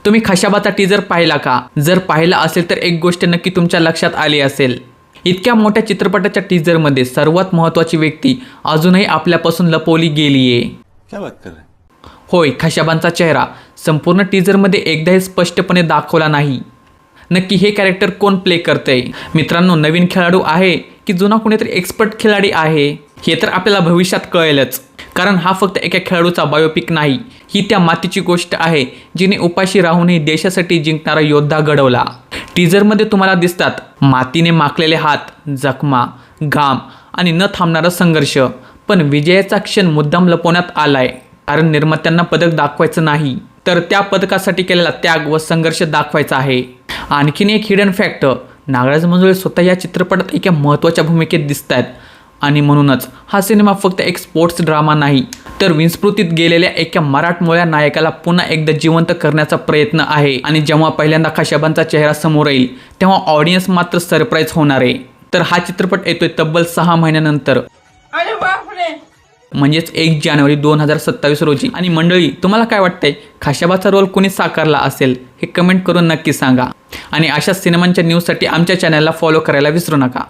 तुम्ही खशाबाचा टीजर पाहिला का? जर पाहिला असेल तर एक गोष्ट नक्की तुमच्या लक्षात आली असेल. इतक्या मोठ्या चित्रपटाच्या टीजरमध्ये सर्वात महत्त्वाची व्यक्ती अजूनही आपल्यापासून लपवली गेलीये. क्या बात कर रहे हैं? होय, खशाबांचा चेहरा संपूर्ण टीजरमध्ये एकदाही स्पष्टपणे दाखवला नाही. नक्की हे कॅरेक्टर कोण प्ले करतंय? मित्रांनो, नवीन खेळाडू आहे की जुना कोणीतरी एक्सपर्ट खिलाडी आहे हे तर आपल्याला भविष्यात कळेलच. कारण हा फक्त एका खेळाडूचा बायोपिक नाही, ही त्या मातीची गोष्ट आहे जिने उपाशी राहूनही देशासाठी जिंकणारा योद्धा घडवला. टीजरमध्ये तुम्हाला दिसतात मातीने माखलेले हात, जखमा, घाम आणि न थांबणारा संघर्ष. पण विजयाचा क्षण मुद्दाम लपवण्यात आलाय, कारण निर्मात्यांना पदक दाखवायचं नाही, तर त्या पदकासाठी केलेला त्याग व संघर्ष दाखवायचा आहे. आणखीन एक हिडन फॅक्ट, नागराज मंजुळे स्वतः या चित्रपटात एका महत्त्वाच्या भूमिकेत दिसत आहेत. आणि म्हणूनच हा सिनेमा फक्त एक स्पोर्ट्स ड्रामा नाही, तर विस्मृतीत गेलेल्या एका मराठमोळ्या नायकाला पुन्हा एकदा जिवंत करण्याचा प्रयत्न आहे. आणि जेव्हा पहिल्यांदा खशाबांचा चेहरा समोर येईल तेव्हा ऑडियन्स मात्र सरप्राईज होणार आहे. तर हा चित्रपट येतोय तब्बल 6 महिन्यानंतर, म्हणजेच 1 जानेवारी 2027 रोजी. आणि मंडळी, तुम्हाला काय वाटतंय, खशाबाचा रोल कोणी साकारला असेल हे कमेंट करून नक्की सांगा. आणि अशा सिनेमांच्या न्यूजसाठी आमच्या चॅनलला फॉलो करायला विसरू नका.